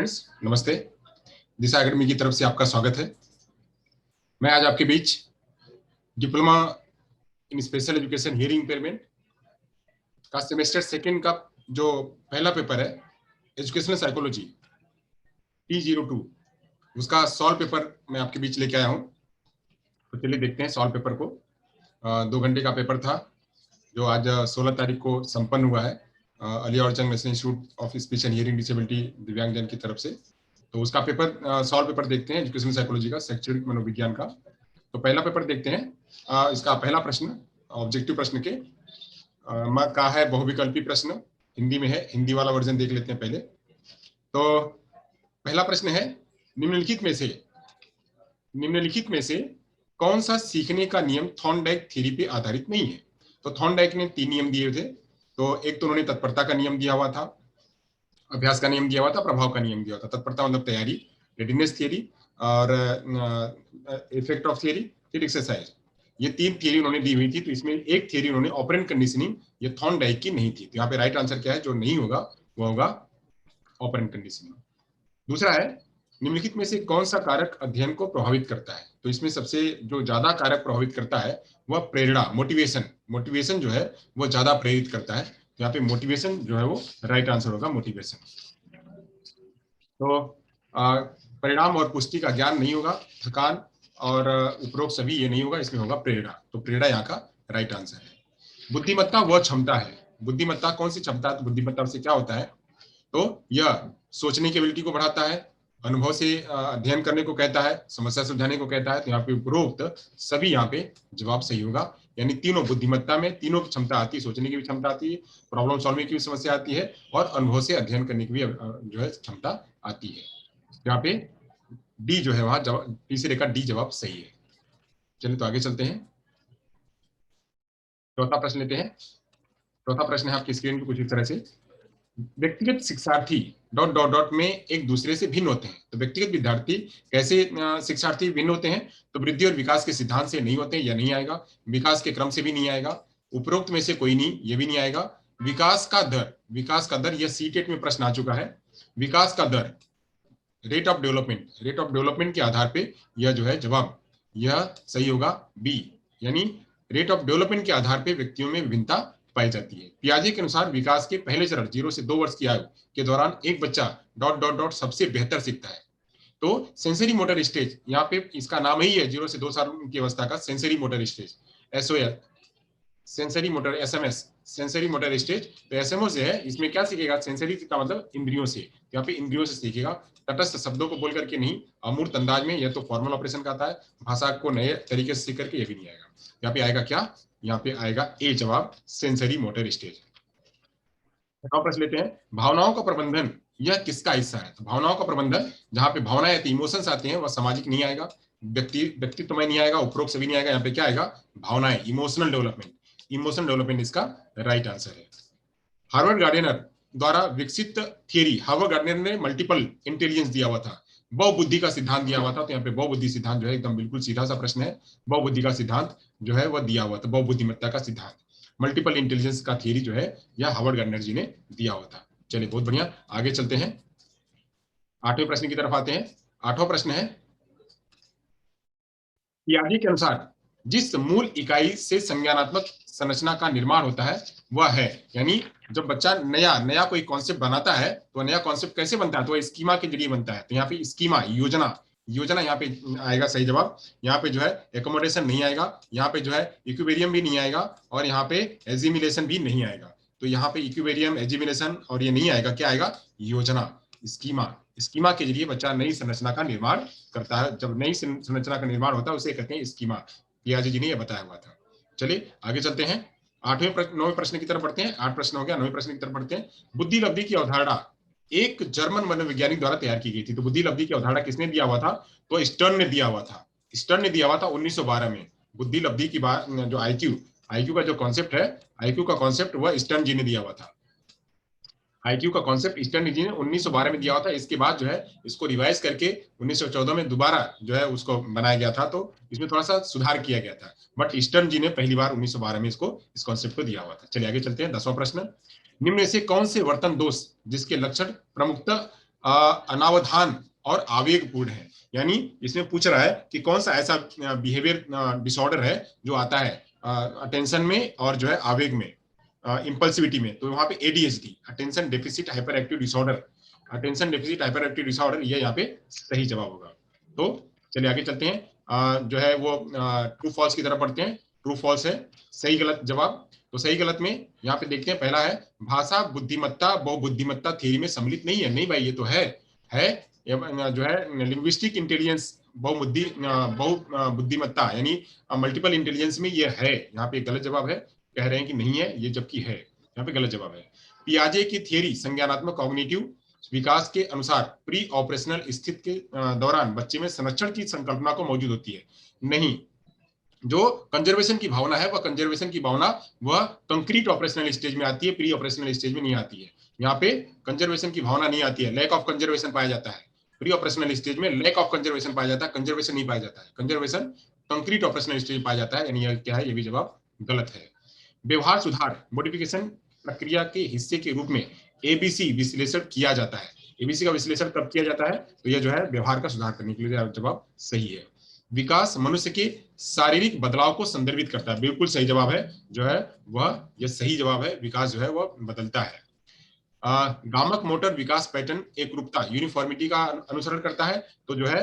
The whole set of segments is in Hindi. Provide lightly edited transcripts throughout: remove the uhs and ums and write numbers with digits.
फ्रेंड्स नमस्ते। दिशा एकेडमी की तरफ से आपका स्वागत है। मैं आज आपके बीच diploma in special education hearing impairment का सेमेस्टर सेकंड का जो पहला पेपर है एजुकेशनल साइकोलॉजी T02 उसका सॉल्व पेपर मैं आपके बीच लेके आया हूँ। तो चलिए देखते हैं सॉल्व पेपर को। 2 घंटे का पेपर था जो आज 16 तारीख को संपन्न हुआ है अली और चंग national institute of speech and hearing disability दिव्यांगजन की तरफ से। तो उसका पेपर सॉल्व पेपर देखते हैं एजुकेशनल साइकोलॉजी का शैक्षणिक मनोविज्ञान का। तो पहला पेपर देखते हैं। इसका पहला प्रश्न ऑब्जेक्टिव प्रश्न के का है बहुविकल्पी प्रश्न, हिंदी में है। हिंदी वाला वर्जन देख लेते हैं पहले। तो पहला प्रश्न है निम्नलिखित में से कौन सा सीखने का नियम थॉर्नडाइक थ्योरी पे आधारित नहीं है। तो थॉर्नडाइक ने 3 नियम दिए थे। तो एक तो उन्होंने तत्परता का नियम दिया हुआ था, अभ्यास का नियम दिया हुआ था, प्रभाव का नियम दिया हुआ था। तत्परता मतलब तैयारी, रेडीनेस थियरी और इफेक्ट ऑफ थियरी, फिर एक्सरसाइज। ये 3 थियरी उन्होंने दी हुई थी। तो इसमें एक थियरी उन्होंने ऑपरेंट कंडीशनिंग, ये थॉर्नडाइक की नहीं थी। तो यहाँ पे राइट आंसर क्या है जो नहीं होगा वो होगा ऑपरेंट कंडीशनिंग। दूसरा है निम्नलिखित में से कौन सा कारक अध्ययन को प्रभावित करता है। तो इसमें सबसे जो ज्यादा कारक प्रभावित करता है वह प्रेरणा, मोटिवेशन जो है वो ज्यादा प्रेरित करता है। तो यहाँ पे मोटिवेशन जो है वो राइट आंसर होगा, मोटिवेशन। तो परिणाम और पुष्टि का ज्ञान नहीं होगा, थकान और उपरोक्त सभी ये नहीं होगा, इसमें होगा प्रेरणा। तो प्रेरणा यहाँ का राइट आंसर है। बुद्धिमत्ता वह क्षमता है। बुद्धिमत्ता कौन सी क्षमता है? बुद्धिमत्ता से क्या होता है? तो यह सोचने की एबिलिटी को बढ़ाता है, अनुभव से अध्ययन करने को कहता है, समस्या सुलझाने को कहता है। तो यहाँ पे उपरोक्त सभी यहाँ पे जवाब सही होगा। यानी तीनों बुद्धिमत्ता में तीनों की क्षमता आती है, सोचने की भी क्षमता आती है, प्रॉब्लम सॉल्विंग की भी समस्या आती है और अनुभव से अध्ययन करने की भी जो है क्षमता आती है। यहाँ पे डी जो है वहां जवाब, तीसरे का डी जवाब सही है। चलिए तो आगे चलते हैं। चौथा प्रश्न लेते हैं। चौथा प्रश्न है आपकी स्क्रीन पे कुछ इस तरह से। व्यक्तिगत शिक्षार्थी डॉट डॉट डॉट में एक दूसरे से भिन्न होते हैं। तो व्यक्तिगत विद्यार्थी कैसे शिक्षार्थी भिन्न होते हैं? तो वृद्धि और विकास के सिद्धांत से नहीं होते, या नहीं आएगा। विकास के क्रम से भी नहीं आएगा। उपरोक्त में से कोई नहीं, ये भी नहीं आएगा। विकास का दर यह सीटेट में प्रश्न आ चुका है। विकास का दर, रेट ऑफ डेवलपमेंट के आधार पे यह जो है जवाब यह सही होगा बी। यानी रेट ऑफ डेवलपमेंट के आधार पे व्यक्तियों में विभिन्नता पाई जाती है। पियाजे के अनुसार विकास के पहले चरण 0 से 2 वर्ष की आयु के दौरान एक बच्चा डॉट डॉट डॉट सबसे बेहतर सीखता है। तो सेंसरी मोटर स्टेज, यहाँ पे इसका नाम ही है 0 से 2 साल की अवस्था का sensory motor stage, SOS, sensory motor, SMS sensory motor stage. तो एसएमओ से है, इसमें क्या सीखेगा? सेंसरी का मतलब इंद्रियों से, यहाँ पे इंद्रियों से सीखेगा। तटस्थ शब्दों को बोल करके नहीं, अमूर्त अंदाज में। यह तो फॉर्मल ऑपरेशन का आता है, भाषा को नए तरीके से सीख करके यह भी नहीं आएगा। यहाँ पे आएगा क्या? यहाँ पे आएगा ए जवाब, सेंसरी मोटर स्टेज। प्रश्न लेते हैं। भावनाओं का प्रबंधन यह किसका हिस्सा है? तो भावनाओं का प्रबंधन, जहां पे भावनाएं आती, इमोशंस आते हैं, वह सामाजिक नहीं आएगा, व्यक्तित्व में नहीं आएगा, उपरोक्त सभी नहीं आएगा। यहाँ पे क्या आएगा? भावनाएं, इमोशनल डेवलपमेंट इसका राइट आंसर है। हार्वर्ड गार्डनर द्वारा विकसित थियरी, हार्वर्ड गार्डनर ने मल्टीपल इंटेलिजेंस दिया हुआ था, बहुबुद्धि का सिद्धांत दिया हुआ था। तो यहाँ पे बहुबुद्धि सिद्धांत जो है एकदम बिल्कुल सीधा सा प्रश्न है। बहुबुद्धि का सिद्धांत जो है वह दिया हुआ था, बहुबुद्धिमत्ता का सिद्धांत, मल्टीपल इंटेलिजेंस का थियरी जो है यह हार्वर्ड गार्डनर जी ने दिया हुआ था। चलिए बहुत बढ़िया, आगे चलते हैं। 8वें प्रश्न की तरफ आते हैं। 8वां प्रश्न है, पियाजे के अनुसार जिस मूल इकाई से संज्ञानात्मक संरचना का निर्माण होता है वह है, यानी जब बच्चा नया नया कोई कॉन्सेप्ट बनाता है तो नया कॉन्सेप्ट कैसे बनता है? तो स्कीमा के जरिए बनता है। तो यहाँ पे स्कीमा, योजना यहाँ पे आएगा सही जवाब। यहाँ पे जो है एकोमोडेशन नहीं आएगा, यहाँ पे जो है इक्विबेरियम भी नहीं आएगा और यहाँ पे एजिमिलेशन भी नहीं आएगा। तो यहाँ पे इक्विबेरियम, एजिमिलेशन और ये नहीं आएगा। क्या आएगा? योजना, स्कीमा के जरिए बच्चा नई संरचना का निर्माण करता है। जब नई संरचना का निर्माण होता है उसे कहते हैं स्कीमा। पियाजे जी ने यह बताया हुआ था। चलिए आगे चलते हैं। 9वें प्रश्न की तरफ बढ़ते हैं। 8 प्रश्न हो गया, 9वें प्रश्न की तरफ बढ़ते हैं। बुद्धि लब्धि की अवधारणा एक जर्मन मनोवैज्ञानिक द्वारा तैयार की गई थी। तो बुद्धि लब्धि की अवधारणा किसने दिया हुआ था? तो स्टर्न ने दिया हुआ था। 1912 में बुद्धि लब्धि की बात, जो आईक्यू का जो कॉन्सेप्ट है, आईक्यू का कॉन्सेप्ट वह स्टर्न जी ने दिया हुआ था। आईक्यू का कॉन्सेप्ट स्टर्न जी ने 1912 में दिया हुआ था। इसके बाद जो है इसको रिवाइज करके 1914 में दोबारा जो है उसको बनाया गया था। तो इसमें थोड़ा सा सुधार किया गया था, बट स्टर्न जी ने पहली बार 1912 में इसको, इस कॉन्सेप्ट को दिया हुआ था। चलिए आगे चलते हैं। 10वां प्रश्न, निम्न में से कौन से वर्तन दोष जिसके लक्षण प्रमुखतः अनावधान और आवेगपूर्ण है। यानी इसमें पूछ रहा है कि कौन सा ऐसा बिहेवियर डिसऑर्डर है जो आता है अटेंशन में और जो है आवेग में, इंपल्सिविटी में। तो वहां पे ADHD, attention deficit hyper active disorder, attention deficit hyper active disorder, ये यहाँ पे सही जवाब होगा। तो चलिए आगे चलते हैं। जो है वो ट्रू फॉल्स की तरफ पढ़ते हैं। ट्रू फॉल्स है, सही गलत जवाब। तो सही गलत में यहाँ पे देखते हैं, पहला है भाषा बुद्धिमत्ता बहुबुद्धिमत्ता थ्योरी में सम्मिलित नहीं है। नहीं भाई, ये तो है जो है लिंग्विस्टिक इंटेलिजेंस बहु बुद्धिमत्ता यानी मल्टीपल इंटेलिजेंस में ये है। यहाँ पे गलत जवाब है, कह रहे हैं कि नहीं है ये, जबकि है। यहाँ पे गलत जवाब है। पियाजे की थियरी संज्ञानात्मक कॉग्निटिव विकास के अनुसार प्री ऑपरेशनल स्थिति के दौरान बच्चे में संरक्षण की संकल्पना को मौजूद होती है। नहीं, जो कंजर्वेशन की भावना है वह कंजर्वेशन की भावना वह कंक्रीट ऑपरेशनल स्टेज में आती है, प्री ऑपरेशनल स्टेज में नहीं आती है। यहाँ पे कंजर्वेशन की भावना नहीं आती है, लैक ऑफ कंजर्वेशन पाया जाता है। प्री ऑपरेशनल स्टेज में लैक ऑफ कंजर्वेशन पाया जाता है, कंजर्वेशन नहीं पाया जाता है। कंजर्वेशन कंक्रीट ऑपरेशनल स्टेज में पाया जाता है। यानी क्या है, ये भी जवाब गलत है। व्यवहार सुधार मॉडिफिकेशन प्रक्रिया के हिस्से के रूप में एबीसी विश्लेषण किया जाता है। एबीसी का विश्लेषण कब किया जाता है? तो यह जो है व्यवहार का सुधार करने के लिए जवाब सही है। विकास मनुष्य के शारीरिक बदलाव को संदर्भित करता है, बिल्कुल सही जवाब है। जो है वह यह सही जवाब है, विकास जो है वह बदलता है। गामक मोटर विकास पैटर्न एक रूपता यूनिफॉर्मिटी का अनुसरण करता है। तो जो है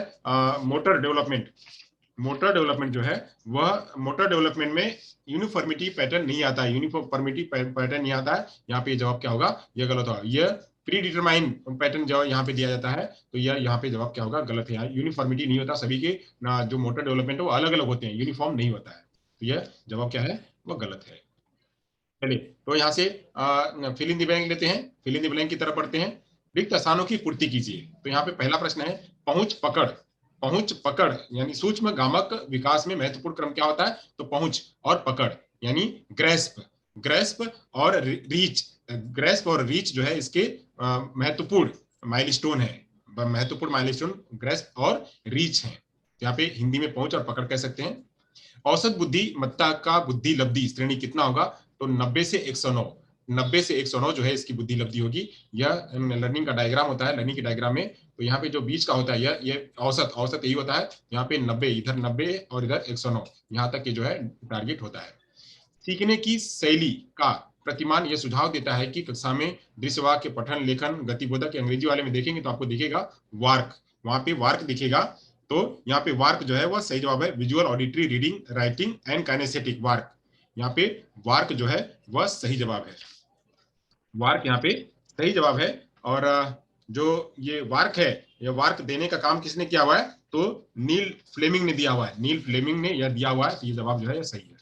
मोटर डेवलपमेंट जो है वह मोटर डेवलपमेंट में यूनिफॉर्मिटी पैटर्न नहीं आता है, यूनिफॉर्मिटी पैटर्न नहीं आता है। यहाँ पे जवाब क्या होगा? यह गलत होगा। यह प्री डिटरमाइन पैटर्न जो यहाँ पे दिया जाता है, तो यह यहाँ पे जवाब क्या होगा? गलत है। यहाँ यूनिफॉर्मिटी नहीं होता, सभी के जो मोटर डेवलपमेंट है वो अलग अलग होते हैं, यूनिफॉर्म नहीं होता है। तो यह जवाब क्या है? वह गलत है। चलिए, तो यहाँ से फिल इन द ब्लैंक लेते हैं, फिल इन द ब्लैंक की तरफ पढ़ते हैं। रिक्त स्थानों की पूर्ति कीजिए। तो यहाँ पे पहला प्रश्न है पहुंच पकड़। पहुंच पकड़ यानी सूक्ष्म गामक विकास में महत्वपूर्ण क्रम क्या होता है? तो पहुंच और पकड़ यानी ग्रेस्प, ग्रेस्प और रीच। ग्रेस्प और रीच जो है इसके महत्वपूर्ण माइलस्टोन है, महत्वपूर्ण माइलस्टोन ग्रेस्प और रीच है। यहाँ पे हिंदी में पहुंच और पकड़ कह सकते हैं। औसत बुद्धिमत्ता का बुद्धि लब्धि श्रेणी कितना होगा? तो 90 से 109, 90 से 109 जो है इसकी बुद्धि लब्धि होगी। यह लर्निंग का डायग्राम होता है, लर्निंग के डायग्राम में तो यहाँ पे जो बीच का होता है ये औसत, औसत यही होता है। यहाँ पे 90, इधर 90 और इधर 109, यहाँ तक के जो है टारगेट होता है। सीखने की शैली का प्रतिमान यह सुझाव देता है कि कक्षा में दृश्यवाक्य पठन लेखन गतिबोधक अंग्रेजी वाले में देखेंगे तो आपको दिखेगा वार्क, वहां पे वार्क दिखेगा। तो यहाँ पे वार्क जो है वह सही जवाब है। Visual auditory reading writing and kinesthetic VARK, यहाँ पे वार्क जो है वह सही जवाब है। वार्क यहाँ पे सही जवाब है। और जो ये वार्क है, यह वार्क देने का काम किसने किया हुआ है? तो नील फ्लेमिंग ने दिया हुआ है, नील फ्लेमिंग ने यह दिया हुआ है। तो ये जवाब जो है यह सही है।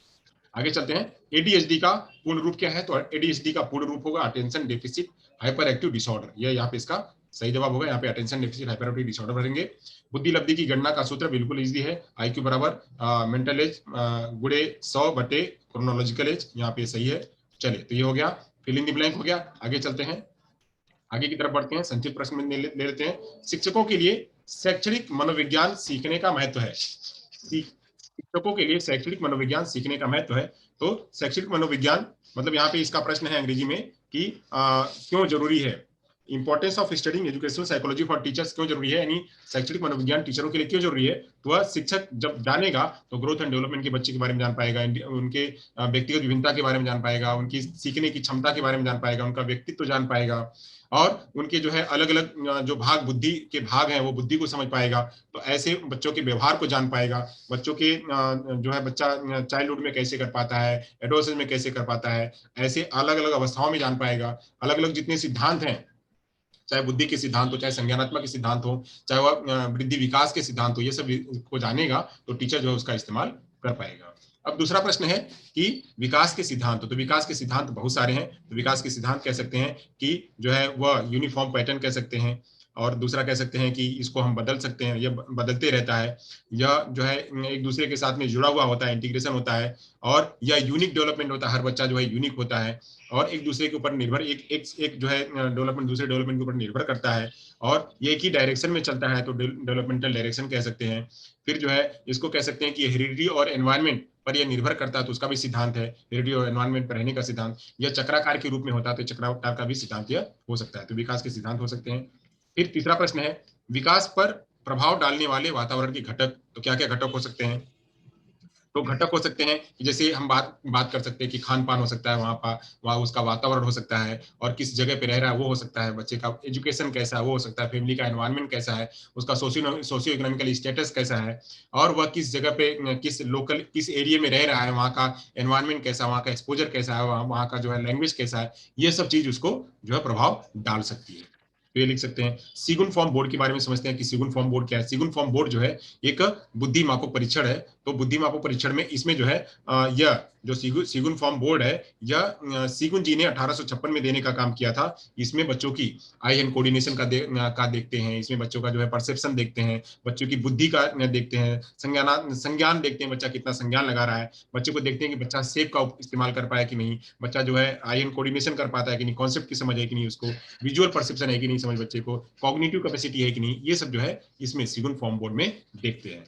आगे चलते हैं। एडीएचडी का पूर्ण रूप क्या है? तो एडीएचडी का पूर्ण रूप होगा attention deficit hyper active disorder. यह यहाँ पे इसका सही जवाब होगा। यहाँ pay attention deficit hyper active disorder भरेंगे। बुद्धि लब्धि की गणना का सूत्र बिल्कुल इजी है, आईक्यू बराबर मेंटल एज गुणे 100 बटे क्रोनोलॉजिकल एज। यहाँ पे सही है। चलिए, तो ये हो गया, फिल इन द ब्लैंक हो गया। आगे चलते हैं, आगे की तरफ बढ़ते हैं। संक्षिप्त प्रश्न में ले लेते हैं। शिक्षकों के लिए शैक्षणिक मनोविज्ञान सीखने का महत्व है। शिक्षकों के लिए शैक्षणिक मनोविज्ञान सीखने का महत्व है। तो शैक्षणिक मनोविज्ञान मतलब यहाँ पे इसका प्रश्न है अंग्रेजी में कि क्यों जरूरी है? Importance of studying educational psychology for teachers क्यों जरूरी है, यानी शैक्षणिक मनोविज्ञान टीचरों के लिए क्यों जरूरी है? तो वह शिक्षक जब जानेगा तो ग्रोथ एंड डेवलपमेंट के बच्चे के बारे में जान पाएगा, उनके व्यक्तिगत विभिन्नता के बारे में जान पाएगा, उनकी सीखने की क्षमता के बारे में जान पाएगा, उनका व्यक्तित्व जान पाएगा, और उनके जो है अलग अलग जो भाग बुद्धि के भाग हैं वो बुद्धि को समझ पाएगा। तो ऐसे बच्चों के व्यवहार को जान पाएगा, बच्चों के जो है बच्चा चाइल्डहुड में कैसे कर पाता है, एडोलसेंस में कैसे कर पाता है, ऐसे अलग अलग अवस्थाओं में जान पाएगा। अलग अलग जितने सिद्धांत हैं, चाहे बुद्धि के सिद्धांत हो, चाहे संज्ञानात्मक के सिद्धांत हो, चाहे वह वृद्धि विकास के सिद्धांत हो, ये सब को जानेगा तो टीचर जो है उसका इस्तेमाल कर पाएगा। अब दूसरा प्रश्न है कि विकास के सिद्धांत, तो विकास के सिद्धांत बहुत सारे हैं। तो विकास के सिद्धांत कह सकते हैं कि जो है वह यूनिफॉर्म पैटर्न कह सकते हैं, और दूसरा कह सकते हैं कि इसको हम बदल सकते हैं, यह बदलते रहता है, यह जो है एक दूसरे के साथ में जुड़ा हुआ होता है, इंटीग्रेशन होता है, और यह यूनिक डेवलपमेंट होता है, हर बच्चा जो है यूनिक होता है, और एक दूसरे के ऊपर निर्भर एक जो है डेवलपमेंट दूसरे डेवलपमेंट के ऊपर निर्भर करता है, और ये एक ही डायरेक्शन में चलता है, तो डेवलपमेंटल डायरेक्शन कह सकते हैं। फिर जो है इसको कह सकते हैं कि हेरिडिटी और एनवायरनमेंट पर यह निर्भर करता है, तो उसका भी सिद्धांत है, हेरिडिटी और एनवायरनमेंट पर रहने का सिद्धांत। यह चक्राकार के रूप में होता है, तो चक्राकार का भी सिद्धांत यह हो सकता है। तो विकास के सिद्धांत हो सकते हैं। फिर तीसरा प्रश्न है, विकास पर प्रभाव डालने वाले वातावरण के घटक, तो क्या क्या घटक हो सकते हैं? तो घटक हो सकते हैं, जैसे हम बात बात कर सकते हैं कि खान-पान हो सकता है वहाँ का, वहाँ उसका वातावरण हो सकता है, और किस जगह पे रह रहा है वो हो सकता है, बच्चे का एजुकेशन कैसा है वो हो सकता है, फैमिली का एनवायरनमेंट कैसा है, उसका सोशियो इकोनॉमिकल स्टेटस कैसा है, और वह किस जगह पे किस एरिया में रह रहा है, वहाँ का एनवायरनमेंट कैसा है, वहाँ का एक्सपोज़र कैसा है, वहाँ का जो है लैंग्वेज कैसा है, ये सब चीज़ उसको जो है प्रभाव डाल सकती है। तो ये लिख सकते हैं। सिगुन फॉर्म बोर्ड के बारे में समझते हैं कि सिगुन फॉर्म बोर्ड क्या है? सिगुन फॉर्म बोर्ड जो है एक बुद्धिमापक परीक्षण है। तो बुद्धिमापक परीक्षण में इसमें जो है यह जो सिगुन फॉर्म बोर्ड है, यह सिगुन जी ने 1856 में देने का काम किया था। इसमें बच्चों की आई हैंड कोऑर्डिनेशन का देखते हैं, इसमें बच्चों का जो है परसेप्शन देखते हैं, बच्चों की बुद्धि का देखते हैं, संज्ञान देखते हैं, बच्चा कितना संज्ञान लगा रहा है, बच्चे को देखते हैं कि बच्चा शेप का इस्तेमाल कर पाया कि नहीं, बच्चा जो है आई हैंड कोऑर्डिनेशन कर पाता है कि नहीं, कॉन्सेप्ट की समझ है कि नहीं उसको, विजुअल परसेप्शन है कि नहीं समझ बच्चे को, कॉग्निटिव कैपेसिटी है कि नहीं, ये सब जो है इसमें सिगुन फॉर्म बोर्ड में देखते हैं।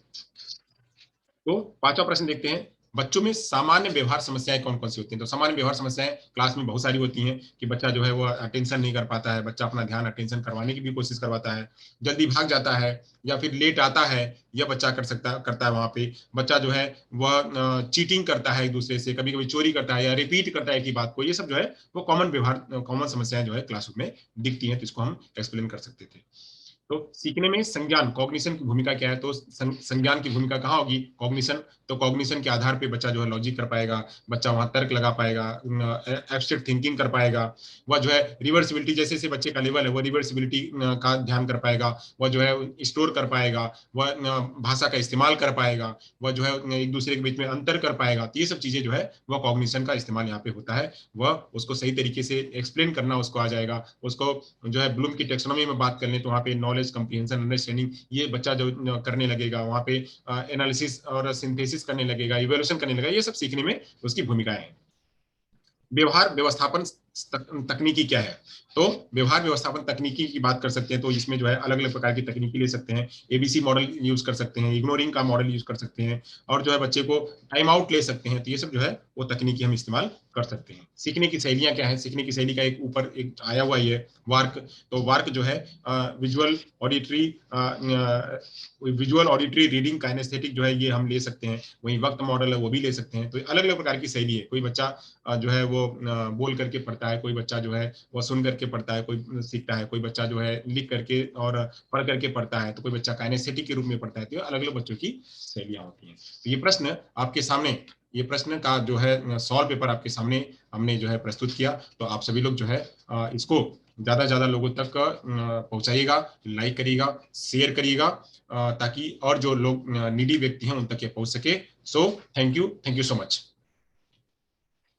तो पांचवा प्रश्न देखते हैं, बच्चों में सामान्य व्यवहार समस्याएं कौन कौन सी होती हैं? तो सामान्य व्यवहार समस्याएं क्लास में बहुत सारी होती हैं कि बच्चा जो है वो अटेंशन नहीं कर पाता है, बच्चा अपना ध्यान अटेंशन करवाने की भी कोशिश करवाता है, जल्दी भाग जाता है, या फिर लेट आता है, यह बच्चा करता है वहां पे, बच्चा जो है वह चीटिंग करता है एक दूसरे से, कभी कभी चोरी करता है या रिपीट करता है एक ही बात को, ये सब जो है वो कॉमन समस्याएं जो है क्लासरूम में दिखती हैं, तो इसको हम एक्सप्लेन कर सकते थे। तो सीखने में संज्ञान कॉग्निशन की भूमिका क्या है? तो संज्ञान की भूमिका कहाँ होगी? कॉग्निशन। तो कॉग्निशन के आधार पे बच्चा जो है लॉजिक कर पाएगा, बच्चा वहां तर्क लगा पाएगा, एब्स्ट्रैक्ट थिंकिंग कर पाएगा, वह जो है रिवर्सिबिलिटी, जैसे जैसे बच्चे का लेवल है वो रिवर्सिबिलिटी का ध्यान कर पाएगा, वह जो है स्टोर कर पाएगा, वह भाषा का इस्तेमाल कर पाएगा, वह जो है एक दूसरे के बीच में अंतर कर पाएगा। तो ये सब चीजें जो है वह कॉग्निशन का इस्तेमाल यहाँ पे होता है, वह उसको सही तरीके से एक्सप्लेन करना उसको आ जाएगा, उसको जो है ब्लूम की टेक्सोनॉमी में बात कर लें तो वहाँ पे नॉलेज कंप्रीहेंशन अंडरस्टैंडिंग ये बच्चा जो करने लगेगा, वहाँ पे एनालिसिस और सिंथेसिस करने लगेगा, इवोल्यूशन करने लगेगा, ये सब सीखने में उसकी भूमिकाएं हैं। व्यवहार व्यवस्थापन तकनीकी क्या है? तो व्यवहार व्यवस्थापन तकनीकी की बात कर सकते हैं, तो इसमें जो है अलग अलग प्रकार की तकनीकी ले सकते हैं, एबीसी मॉडल यूज कर सकते हैं, इग्नोरिंग का मॉडल यूज कर सकते हैं, और जो है बच्चे को टाइम आउट ले सकते हैं, तो ये सब जो है वो तकनीकी हम इस्तेमाल कर सकते हैं। सीखने की शैलियां क्या है? सीखने की शैली का एक ऊपर एक आया हुआ ही है, वार्क। तो वार्क जो है विजुअल ऑडिटरी रीडिंग काइनेस्थेटिक जो है ये हम ले सकते हैं, वहीं वक्त मॉडल है वो भी ले सकते हैं। तो अलग अलग प्रकार की शैली है, कोई बच्चा जो है वो बोल करके पढ़ता है, कोई बच्चा जो है वो सुन करके पढ़ता है, कोई सीखता है, कोई बच्चा जो है लिख करके और पढ़ करके पढ़ता है, तो कोई बच्चा काइनेस्थेटिक के रूप में पढ़ता है। तो अलग अलग बच्चों की शैलियां होती हैं। तो ये प्रश्न आपके सामने, ये प्रश्न का जो है सॉल्व पेपर आपके सामने हमने जो है प्रस्तुत किया। तो आप सभी लोग जो है इसको ज्यादा से ज्यादा लोगों तक पहुंचाइएगा, लाइक करिएगा, शेयर करिएगा, ताकि और जो लोग नीडी व्यक्ति हैं उन तक ये पहुंच सके। So thank you so much.